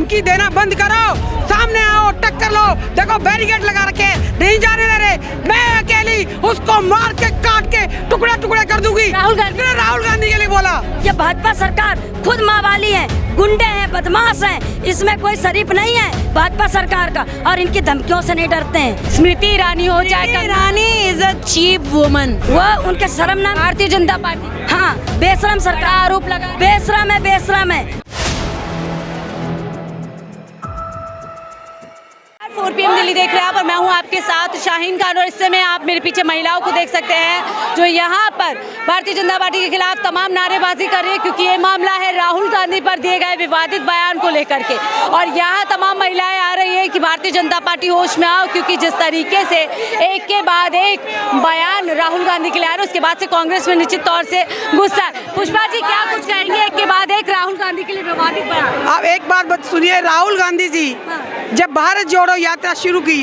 धमकी देना बंद करो, सामने आओ, टक्कर लो। देखो बैरिकेड लगा रखे, नहीं जाने दे रहे। मैं अकेली उसको मार के काट के टुकड़े टुकड़े कर दूंगी। राहुल गांधी के लिए बोला। ये भाजपा सरकार खुद माँ वाली है, गुंडे हैं, बदमाश हैं, इसमें कोई शरीफ नहीं है भाजपा सरकार का, और इनकी धमकियों से नहीं डरते हैं। स्मृति ईरानी हो चाहे ईरानी इज अ चीप वुमन, वो उनके शर्म ना। भारतीय जनता पार्टी हाँ, बेशरम सरकार, आरोप लगा, बेशरम है, बेशरम है। 4 PM दिल्ली देख रहे हैं आप, और मैं हूं आपके साथ शाहीन खान, और इस समय आप मेरे पीछे महिलाओं को देख सकते हैं जो यहां पर भारतीय जनता पार्टी के खिलाफ तमाम नारेबाजी कर रही है, क्योंकि ये मामला है राहुल गांधी पर दिए गए विवादित बयान को लेकर के। और यहां तमाम महिलाएं आ रही है कि भारतीय जनता पार्टी होश में आओ, क्योंकि जिस तरीके से एक के बाद एक बयान राहुल गांधी के लिए आ रहे हैं, उसके बाद से कांग्रेस में निश्चित तौर से गुस्सा है। पुष्पा जी क्या कुछ कहेंगे एक के बाद एक राहुल गांधी के लिए विवादित बयान? आप एक बात सुनिए, राहुल गांधी जी जब भारत जोड़ो यात्रा शुरू की,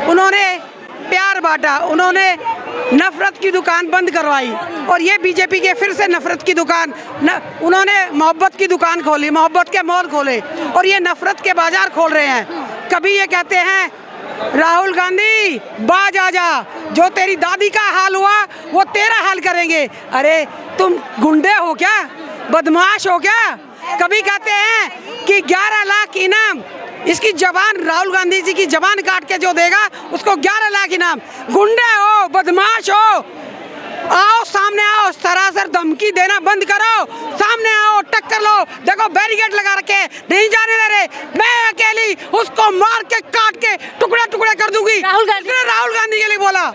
उन्होंने प्यार बांटा, उन्होंने नफरत की दुकान बंद करवाई, और ये बीजेपी के फिर से नफरत की दुकान उन्होंने मोहब्बत की दुकान खोली, मोहब्बत के मॉल खोले, और ये नफरत के बाजार खोल रहे हैं। कभी ये कहते हैं राहुल गांधी बाज आजा, जो तेरी दादी का हाल हुआ वो तेरा हाल करेंगे। अरे तुम गुंडे हो क्या, बदमाश हो क्या? कभी कहते हैं कि 11 लाख इनाम, इसकी जबान, राहुल गांधी जी की जबान काट के जो देगा उसको 11 लाख इनाम। गुंडे हो, बदमाश हो, आओ सामने आओ, सरासर धमकी देना बंद करो, सामने आओ, टक्कर लो। देखो बैरिकेड लगा रखे, नहीं जाने दे रहे। मैं अकेली उसको मार के काट के टुकड़े टुकड़े कर दूंगी। राहुल गांधी के लिए बोला।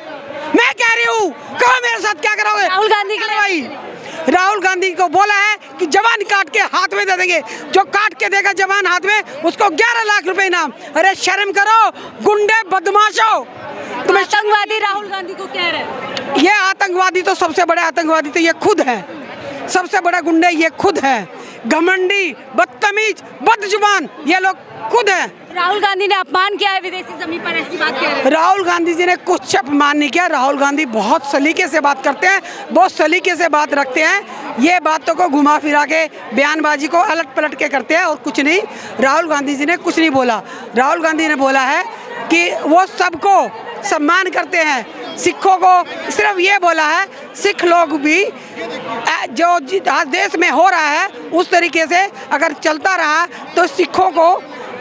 मैं कह रही हूँ, कहो मेरे साथ क्या करोगे? राहुल गांधी के लिए राहुल गांधी को बोला है कि जवान काट के हाथ में दे देंगे, जो काट के देगा जवान हाथ में उसको 11 लाख रुपए इनाम। अरे शर्म करो, गुंडे बदमाशो। तुम्हें आतंकवादी राहुल गांधी को कह रहे हैं? ये आतंकवादी तो सबसे बड़े आतंकवादी तो ये खुद है, सबसे बड़ा गुंडे ये खुद है। घमंडी, बदतमीज, बदजुबान ये लोग खुद है। राहुल गांधी ने अपमान किया है विदेशी जमीन पर, ऐसी बात कह रहे हैं? राहुल गांधी जी ने कुछ अपमान नहीं किया। राहुल गांधी बहुत सलीके से बात करते हैं, बहुत सलीके से बात रखते हैं। ये बातों को घुमा फिरा के, बयानबाजी को अलट पलट के करते हैं, और कुछ नहीं। राहुल गांधी जी ने कुछ नहीं बोला। राहुल गांधी ने बोला है कि वो सबको सम्मान करते हैं, सिखों को सिर्फ ये बोला है सिख लोग भी जो आज देश में हो रहा है उस तरीके से अगर चलता रहा तो सिखों को,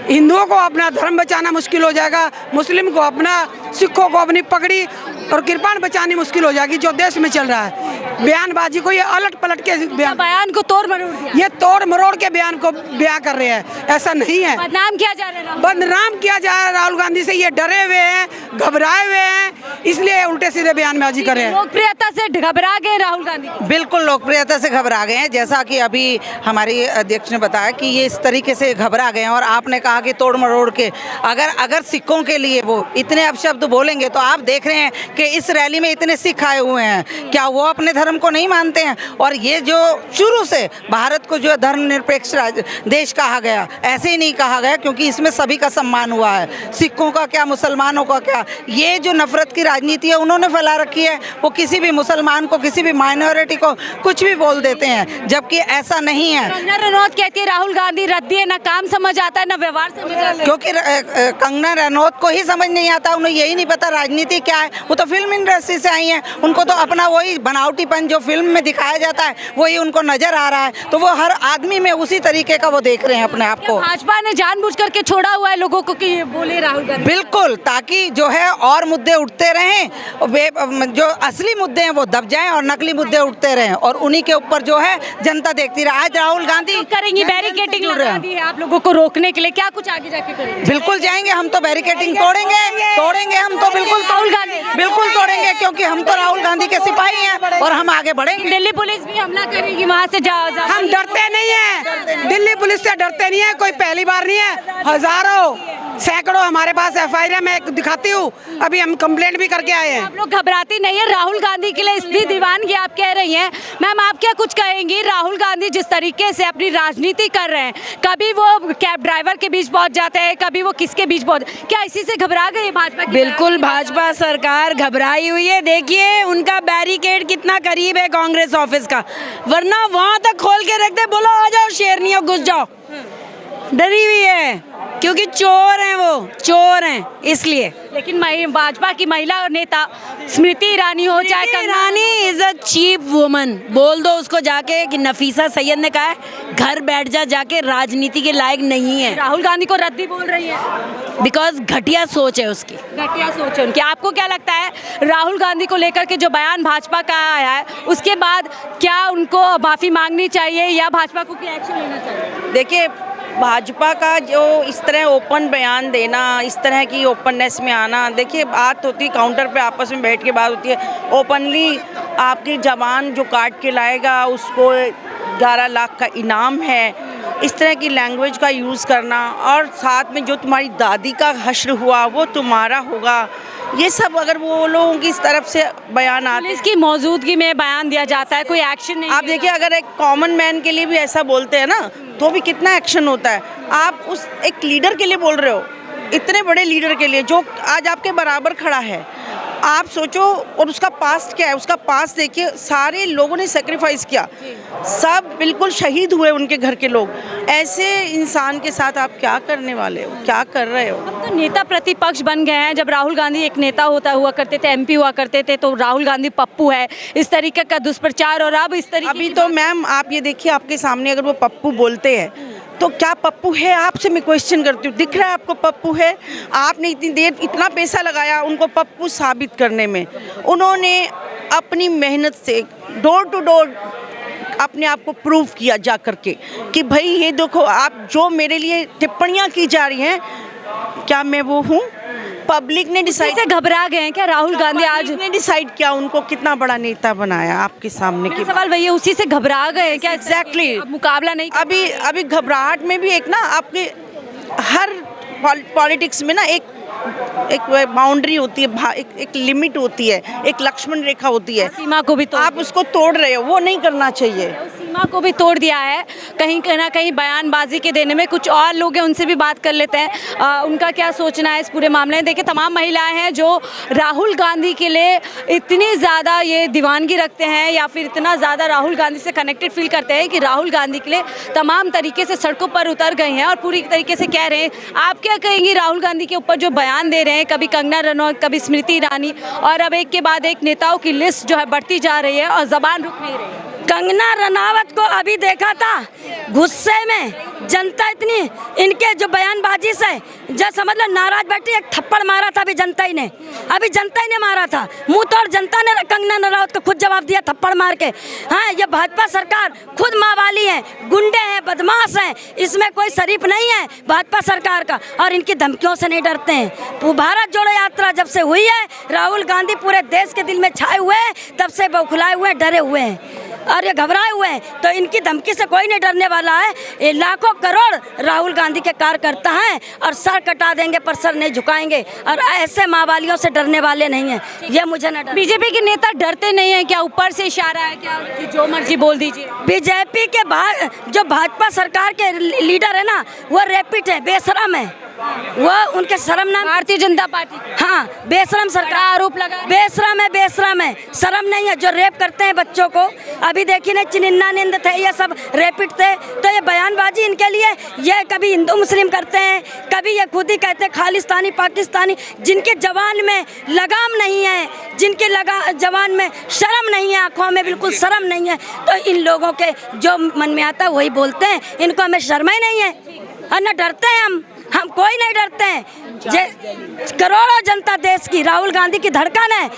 हिंदुओं को अपना धर्म बचाना मुश्किल हो जाएगा, मुस्लिम को अपना, सिखों को अपनी पगड़ी और कृपाण बचानी मुश्किल हो जाएगी जो देश में चल रहा है। बयानबाजी को ये अलट पलट के बयान को तोड़ मरोड़ दिया, ये तोड़ मरोड़ के बयान को बयां कर रहे हैं। ऐसा नहीं है, बदनाम किया जा रहा है, बदनाम किया जा रहा है राहुल गांधी से। ये डरे हुए हैं, घबराए हुए हैं, इसलिए उल्टे सीधे बयानबाजी कर रहे हैं। लोकप्रियता से घबरा गए राहुल गांधी? बिल्कुल लोकप्रियता से घबरा गए हैं, जैसा कि अभी हमारी अध्यक्ष ने बताया कि ये इस तरीके से घबरा गए हैं। और आपने कहा कि तोड़ मरोड़ के, अगर सिखों के लिए वो इतने अपशब्द बोलेंगे, तो आप देख रहे हैं कि इस रैली में इतने सिख आए हुए हैं, क्या वो अपने धर्म को नहीं मानते हैं? और ये जो शुरू से भारत को जो धर्मनिरपेक्ष देश कहा गया, ऐसे ही नहीं कहा गया, क्योंकि इसमें सभी का सम्मान हुआ है। सिखों का क्या, मुसलमानों का क्या, ये जो नफरत की राजनीति है उन्होंने फैला रखी है। वो किसी भी मुसलमान को, किसी भी माइनॉरिटी को कुछ भी बोल देते हैं, जबकि ऐसा नहीं है। कंगना रनौत कहती है राहुल गांधी रद्दी है, ना काम समझ आता है ना व्यवहार समझ आता है। क्योंकि कंगना रनौत को ही समझ नहीं आता, उन्हें यही नहीं पता राजनीति क्या है। वो तो फिल्म इंडस्ट्री से आई हैं, उनको तो अपना वही बनावटीपन जो फिल्म में दिखाया जाता है वही उनको नजर आ रहा है, तो वो हर आदमी में उसी तरीके का वो देख रहे हैं अपने आप को। भाजपा ने जानबूझ करके छोड़ा हुआ है लोगों को कि ये बोले राहुल गांधी? बिल्कुल, ताकि जो है और मुद्दे उठते रहें, जो असली मुद्दे हैं वो दब जाएं और नकली मुद्दे उठते रहें, और उन्हीं के ऊपर जो है जनता देखती रहे। आज राहुल गांधी करेंगी बैरिकेडिंग लगा दी है आप लोगों को रोकने के लिए, क्या कुछ आगे जाके करेंगे? बिल्कुल जाएंगे, हम तो बैरिकेडिंग तोड़ेंगे हम तो बिल्कुल तोड़ेंगे, क्योंकि हम तो राहुल गांधी के सिपाही हैं और हम आगे बढ़ेंगे। दिल्ली पुलिस भी हमला करेगी वहाँ से, जाओ। हम डरते नहीं है, दिल्ली पुलिस से डरते नहीं है, कोई पहली बार नहीं है, हजारों सैकड़ों हमारे पास FIR है, मैं दिखाती हूँ, अभी हम कंप्लेंट भी करके आए हैं। आप लोग घबराती नहीं है? राहुल गांधी के लिए इतनी दीवानगी आप कह रही हैं, मैम आप क्या कुछ कहेंगी? राहुल गांधी जिस तरीके से अपनी राजनीति कर रहे हैं, कभी वो कैब ड्राइवर के बीच पहुंच जाते हैं, कभी वो किसके बीच पहुंच, क्या इसी से घबरा गई भाजपा? बिल्कुल भाजपा सरकार घबराई हुई है। देखिए उनका बैरिकेड कितना करीब है कांग्रेस ऑफिस का, वरना वहां तक खोल के रखते, बोलो आ जाओ शेरनियों घुस जाओ। डरी हुई है क्योंकि चोर हैं, वो चोर हैं इसलिए। लेकिन भाजपा की महिला नेता स्मृति ईरानी हो चाहे कंगना ईरानी इज अ चीप वुमन। बोल दो उसको जाके कि नफीसा सैयद ने कहा है घर बैठ जा जाके, राजनीति के लायक नहीं है। राहुल गांधी को रद्दी बोल रही है बिकॉज घटिया सोच है उसकी। घटिया सोच है उनकी। आपको क्या लगता है राहुल गांधी को लेकर के जो बयान भाजपा का आया है उसके बाद क्या उनको माफी मांगनी चाहिए या भाजपा को क्या एक्शन लेना चाहिए? देखिए, भाजपा का जो इस तरह ओपन बयान देना, इस तरह की ओपननेस में आना, देखिए बात होती है काउंटर पे आपस में बैठ के बात होती है। ओपनली आपकी जवान जो काट के लाएगा उसको 11 लाख का इनाम है, इस तरह की लैंग्वेज का यूज़ करना, और साथ में जो तुम्हारी दादी का हश्र हुआ वो तुम्हारा होगा, ये सब अगर वो लोगों की इस तरफ से बयान आते हैं, इसकी मौजूदगी में बयान दिया जाता है, कोई एक्शन नहीं। आप देखिए अगर एक कॉमन मैन के लिए भी ऐसा बोलते हैं ना तो भी कितना एक्शन होता है। आप उस एक लीडर के लिए बोल रहे हो, इतने बड़े लीडर के लिए जो आज आपके बराबर खड़ा है, आप सोचो। और उसका पास्ट क्या है, उसका पास्ट देखिए, सारे लोगों ने सेक्रीफाइस किया, सब बिल्कुल शहीद हुए उनके घर के लोग। ऐसे इंसान के साथ आप क्या करने वाले हो, क्या कर रहे हो? अब तो नेता प्रतिपक्ष बन गए हैं। जब राहुल गांधी एक नेता हुआ करते थे, एमपी हुआ करते थे, तो राहुल गांधी पप्पू है, इस तरीके का दुष्प्रचार। और अब इस तरीके अभी तो मैम आप ये देखिए, आपके सामने अगर वो पप्पू बोलते हैं तो क्या पप्पू है? आपसे मैं क्वेश्चन करती हूँ, दिख रहा है आपको पप्पू है? आपने इतनी देर इतना पैसा लगाया उनको पप्पू साबित करने में। उन्होंने अपनी मेहनत से डोर टू डोर अपने आप को प्रूव किया जा करके कि भाई ये देखो, आप जो मेरे लिए टिप्पणियाँ की जा रही हैं, क्या मैं वो हूँ? पब्लिक ने डिसाइड से घबरा गए हैं क्या राहुल गांधी? आज ने डिसाइड किया उनको कितना बड़ा नेता बनाया आपके सामने के। सवाल वही है, उसी से घबरा गए हैं क्या? एग्जैक्टली मुकाबला नहीं। अभी घबराहट में भी एक ना आपके हर पॉलिटिक्स में ना एक बाउंड्री होती है, एक लिमिट होती है, एक लक्ष्मण रेखा होती है, सीमा को भी आप उसको तोड़ रहे हो, वो नहीं करना चाहिए। सीमा को भी तोड़ दिया है कहीं ना कहीं बयानबाजी के देने में। कुछ और लोग हैं, उनसे भी बात कर लेते हैं, उनका क्या सोचना है इस पूरे मामले में। देखिए, तमाम महिलाएं हैं जो राहुल गांधी के लिए इतनी ज़्यादा ये दीवानगी रखते हैं या फिर इतना ज़्यादा राहुल गांधी से कनेक्टेड फील करते हैं कि राहुल गांधी के लिए तमाम तरीके से सड़कों पर उतर गए हैं और पूरी तरीके से कह रहे हैं। आप क्या कहेंगी राहुल गांधी के ऊपर जो बयान दे रहे हैं, कभी कंगना रनौत, कभी स्मृति ईरानी, और अब एक के बाद एक नेताओं की लिस्ट जो है बढ़ती जा रही है और ज़बान रुक नहीं रही है? कंगना रनावत को अभी देखा था, गुस्से में जनता इतनी इनके जो बयानबाजी से जब समझ लो नाराज बैठी, एक थप्पड़ मारा था अभी जनता ही ने मारा था। मुंह तोड़ जनता ने कंगना रनावत को खुद जवाब दिया थप्पड़ मार के। हाँ, ये भाजपा सरकार खुद माँ वाली है, गुंडे हैं, बदमाश हैं, इसमें कोई शरीफ नहीं है भाजपा सरकार का, और इनकी धमकियों से नहीं डरते हैं। वो भारत जोड़ो यात्रा जब से हुई है, राहुल गांधी पूरे देश के दिल में छाए हुए हैं, तब से बौखलाए हुए, डरे हुए हैं और ये घबराए हुए हैं। तो इनकी धमकी से कोई नहीं डरने वाला है। ये लाखों करोड़ राहुल गांधी के कार्यकर्ता हैं और सर कटा देंगे पर सर नहीं झुकाएंगे, और ऐसे माँ वालियों से डरने वाले नहीं हैं। ये मुझे न डर। बीजेपी के नेता डरते नहीं है क्या? ऊपर से इशारा है क्या कि जो मर्जी बोल दीजिए? बीजेपी के जो भाजपा सरकार के लीडर है ना, वो रेपिट है, बेशरम है, वो उनके शर्म ना। भारतीय जनता पार्टी, हाँ, बेशरम सरकार, आरोप लगा, बेशरम है, शर्म नहीं है। जो रेप करते हैं बच्चों को, अभी देखिए ना, चिन्नानंद थे, ये सब रेपिट थे। तो ये बयानबाजी इनके लिए, ये कभी हिंदू मुस्लिम करते हैं, कभी ये खुद ही कहते हैं खालिस्तानी पाकिस्तानी। जिनके जवान में लगाम नहीं है, जिनके जवान में शर्म नहीं है, आंखों में बिल्कुल शर्म नहीं है, तो इन लोगों के जो मन में आता है वही बोलते हैं। इनको हमें शर्म ही नहीं है और न डरते हैं हम कोई नहीं डरते हैं। करोड़ों जनता देश की राहुल गांधी की धड़कन है,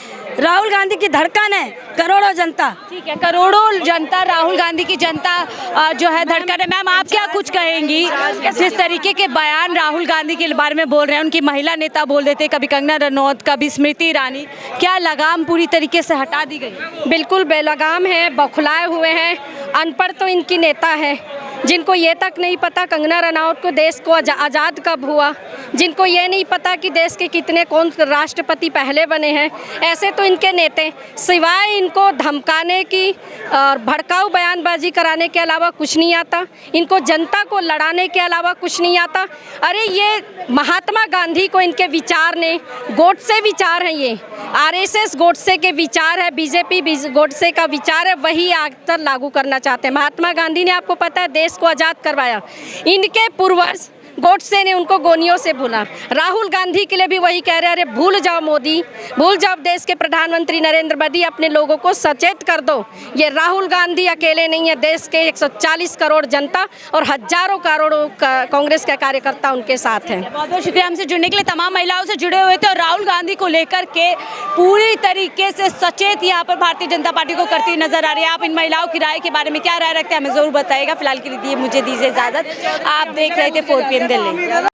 राहुल गांधी की धड़कन है, करोड़ों जनता। ठीक है, करोड़ों जनता, राहुल गांधी की जनता जो है धड़कन है। मैम, आप क्या कुछ कहेंगी? जिस तरीके के बयान राहुल गांधी के बारे में बोल रहे हैं, उनकी महिला नेता बोल देते, कभी कंगना रनौत, कभी स्मृति ईरानी, क्या लगाम पूरी तरीके से हटा दी गई? बिल्कुल बेलगाम है, बौखलाए हुए हैं। अनपढ़ तो इनकी नेता है, जिनको ये तक नहीं पता कंगना रनौत को देश को आज़ाद कब हुआ, जिनको ये नहीं पता कि देश के कितने कौन राष्ट्रपति पहले बने हैं। ऐसे तो इनके नेता सिवाय इनको धमकाने की और भड़काऊ बयानबाजी कराने के अलावा कुछ नहीं आता। इनको जनता को लड़ाने के अलावा कुछ नहीं आता। अरे ये महात्मा गांधी को इनके विचार ने, गोडसे विचार हैं ये, आरएसएस गोडसे के विचार है, बीजेपी गोडसे का विचार है, वही आकर लागू करना चाहते हैं। महात्मा गांधी ने, आपको पता है, देश को आज़ाद करवाया। इनके पूर्वज गोडसे ने उनको गोनियों से भूला। राहुल गांधी के लिए भी वही कह रहे हैं, अरे भूल जाओ मोदी, भूल जाओ देश के प्रधानमंत्री नरेंद्र मोदी, अपने लोगों को सचेत कर दो। ये राहुल गांधी अकेले नहीं है, देश के 140 करोड़ जनता और हजारों करोड़ों कांग्रेस के कार्यकर्ता उनके साथ हैं। बहुत बहुत शुक्रिया हमसे जुड़ने के लिए। तमाम महिलाओं से जुड़े हुए थे और राहुल गांधी को लेकर के पूरी तरीके से सचेत यहाँ पर भारतीय जनता पार्टी को करती नजर आ रही है। आप इन महिलाओं की राय के बारे में क्या राय रखते हैं, हमें जरूर बताइएगा। फिलहाल के लिए मुझे दीजिए इजाजत। आप देख रहे थे 4 PM दिल्ली।